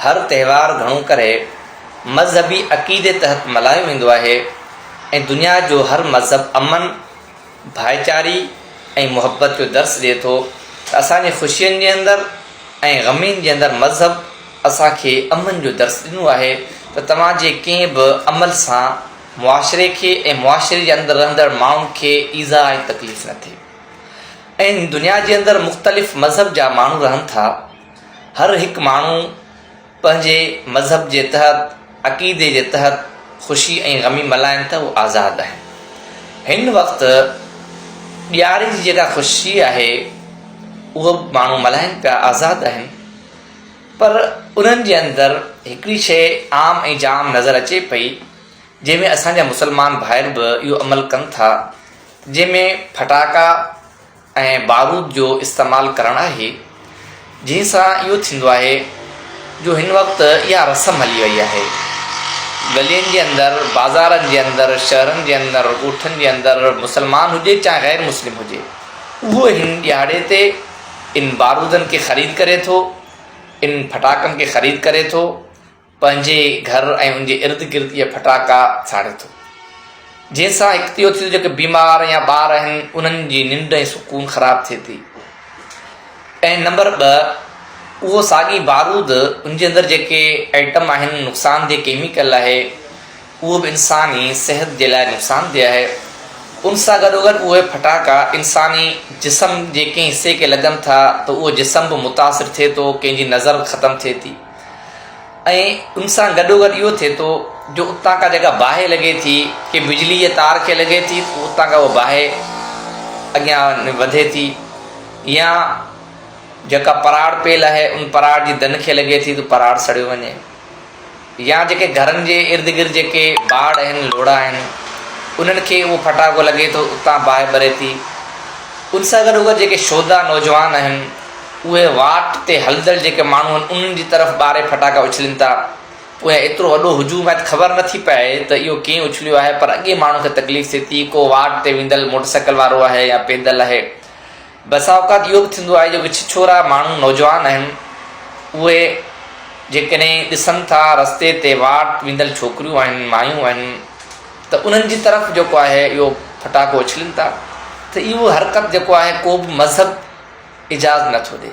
हर त्यौहार घणो करे मज़हबी अक़ीदे तहत मल्हायो वेंदो आहे ऐं दुनिया जो हर मज़हब अमन, भाईचारी ऐं मुहबत जो दर्स ॾिए थो त असांजे ख़ुशियुनि जे अंदरि ऐं ग़मीन जे अंदरि मज़हब असांखे अमन जो दर्स ॾिनो आहे त तव्हां जे कंहिं बि अमल सां मुआशिरे खे ऐं मुआशिरे जे अंदरि रहंदड़ माण्हुनि खे ईज़ा ऐं तकलीफ़ न थिए। ऐं दुनिया जे अंदरि मुख़्तलिफ़ मज़हब जा माण्हू रहनि था। हर हिकु माण्हू पंहिंजे मज़हब जे तहत, अक़ीदे जे तहत ख़ुशी ऐं ग़मी मल्हाइनि त उहे आज़ादु आहिनि। हिन वक़्तु ॾियारी जी जेका ख़ुशी आहे उहो माण्हू मल्हाइनि पिया, आज़ादु आहिनि, पर उन्हनि जे अंदरि हिकिड़ी शइ आम ऐं जाम नज़र अचे पई जंहिंमें असांजा मुस्लमान भाइर बि इहो अमल कनि था, जंहिंमें फटाका ऐं बारूद जो इस्तेमालु करणु आहे, जंहिंसां इहो थींदो आहे जो हिन वक़्तु इहा रस्म हली वई आहे। गलियुनि जे अंदरि, बाज़ारनि जे अंदरि, शहरनि जे अंदरि, ॻोठनि जे अंदरि, मुस्लमान हुजे चाहे ग़ैर मुस्लिम हुजे, उहो हिन ॾियारे ते इन बारूदनि खे ख़रीद करे थो, इन फटाकनि खे ख़रीद करे थो, पंहिंजे घर ऐं उनजे इर्द गिर्द इहे फटाका साड़े थो, जंहिंसां हिकु इहो थी जेके बीमार या ॿार आहिनि उन्हनि जी निंड ऐं सुकून ख़राबु थिए थी। ऐं नंबर 2, उहो साॻी बारूद उनजे अंदरि जेके आइटम आहिनि, नुक़सानदेह केमिकल आहे, उहो बि इंसानी सिहत जे लाइ नुक़सानदेह आहे। उन सां गॾोगॾु उहे फटाका इंसानी जिस्म जे कंहिं हिसे खे लॻनि था त उहो जिस्म बि मुतासिर थिए थो, कंहिंजी नज़र ख़तमु थिए थी। ऐं उन सां गॾोगॾु इहो थिए थो जो उतां खां जेका बाहि लॻे थी कि बिजली जे तार खे लॻे थी, उतां खां उहा बाहि अॻियां वधे थी, या जेका पराड़ पेल आहे उन पराड़ जी दन खे लॻे थी त पराड़ सड़ियो वञे, या जेके घरनि जे इर्द गिर्द जेके बाड़ आहिनि, लोड़ा आहिनि, उन्हनि खे उहो फटाको लॻे थो, उतां बाहि ॿरे थी। उन सां गॾोगॾु जेके शोधा नौजवान आहिनि उहे वाट ते हलंदड़ जेके माण्हू आहिनि उन्हनि जी तरफ़ ॿारे फटाका उछलनि था। उहे एतिरो वॾो हुजूम आहे त ख़बर नथी पए त इहो कीअं उछलियो आहे, पर अॻे माण्हू खे तकलीफ़ थिए थी, को वाट ते वेंदल मोटरसाइकिल वारो आहे या पैदल आहे। बसा औकात इहो बि थींदो आहे जो छिछोरा माण्हू नौजवान आहिनि, उहे जेकॾहिं ॾिसनि था रस्ते ते वाट वेंदल छोकिरियूं आहिनि, मायूं आहिनि, त उन्हनि जी तरफ़ जेको आहे इहो फटाको उछलनि था। त इहो हरकत जेको आहे को बि मज़हब इजाज़त नथो ॾिए।